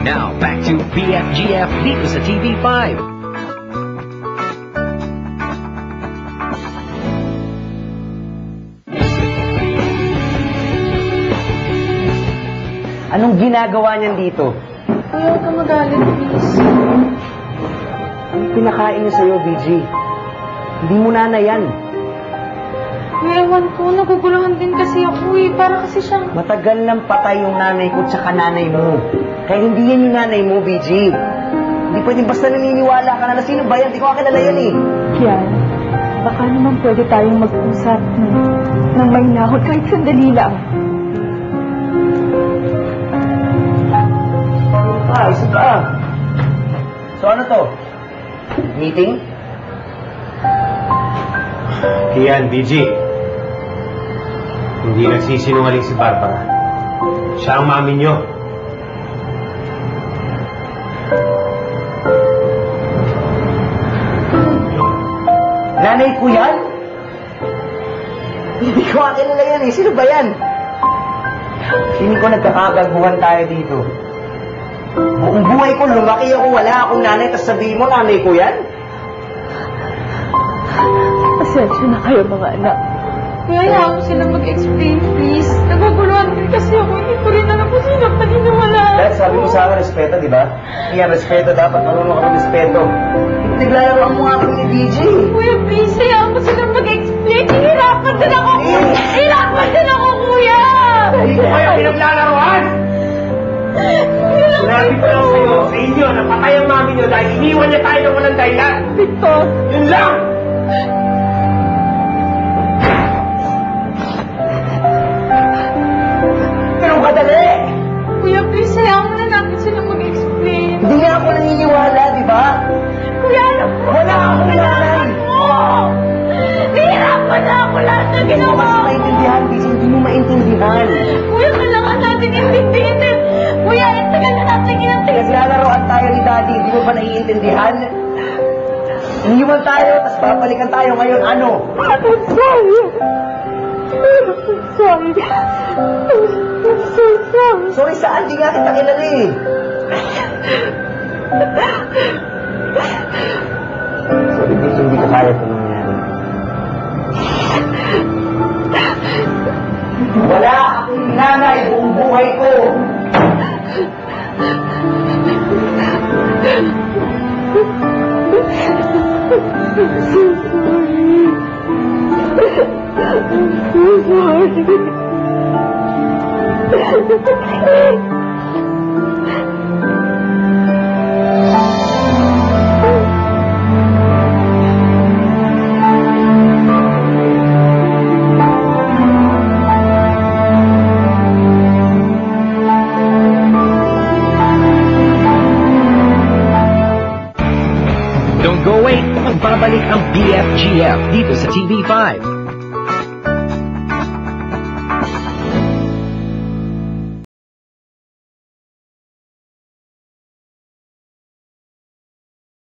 Now, back to BFGF dito sa TV5. Anong ginagawa niyan dito? Kuya, huwag ka magalit, please. Anong pinakain niya sa'yo, BG? Hindi mo nanay yan. Kuya, ewan ko, naguguluhan din kasi ako eh. Para kasi siyang... Matagal nang patay yung nanay ko at saka nanay mo. Kaya hindi yan yung nanay mo, BG. Hindi pwedeng basta naniniwala ka na sino ba yan? Hindi ko kakilala yan eh. Kian, baka naman pwede tayong mag-usap ng may nahod kahit sandali lang. Isa ka. So ano to? Meeting? Kian, BG. Hindi nagsisinungaling si Barbara. Siya ang mami niyo. Nanay ko yan? Hindi ko kakilala yan eh. Sino ba yan? Hindi ko nagkakagagbuhan tayo dito. Buong buhay ko, lumaki ako, wala akong nanay, tapos sabihin mo, nanay ko yan? Pasensya na kayo, mga anak. Kuya, hayaan mo sila mag-explain, please. Naguguluhan din kasi ako. Hindi ko rin alam kung sino paniniwala. Dahil sabi mo sa akin, respeto, di ba? Kaya respeto, dapat marunong ka ng respeto. Naglalaro mo nga kami ni DJ. Kuya, please, hayaan mo sila mag-explain. Hihirapan din ako. Hihirapan din ako, kuya! Hindi ko kayo pinaglalaroan! Sinabi ko lang sa'yo, sa inyo, napatay ang mami niyo dahil iniwan niya tayo ng walang dahilan. Victor! Yun lang! Pero kadali! Kuya, please, hayaan mo na natin sila mag-explain. Hindi nga ako naniniwala, di ba? Kuya, alam mo, Wala akong nanay! hihirapan na ako lahat na Hindi mo ginawa kasi ko. maintindihan, Biz. Hindi mo maintindihan. Kuya, kailangan natin intindihin. Kuya, tagal na natin inantin. Naglalaroan tayo ni Daddy, hindi mo ba naiintindihan? Iniwan tayo, tapos babalikan tayo ngayon, ano? I'm sorry! I'm sorry! I'm so sorry! Sorry saan? Di nga kita kilala eh. Sorry, Biz, hindi ko kaya ito nangyari. Wala akong nanay buong buhay ko. Don't go away, magbabalik ang BFGF dito sa TV5.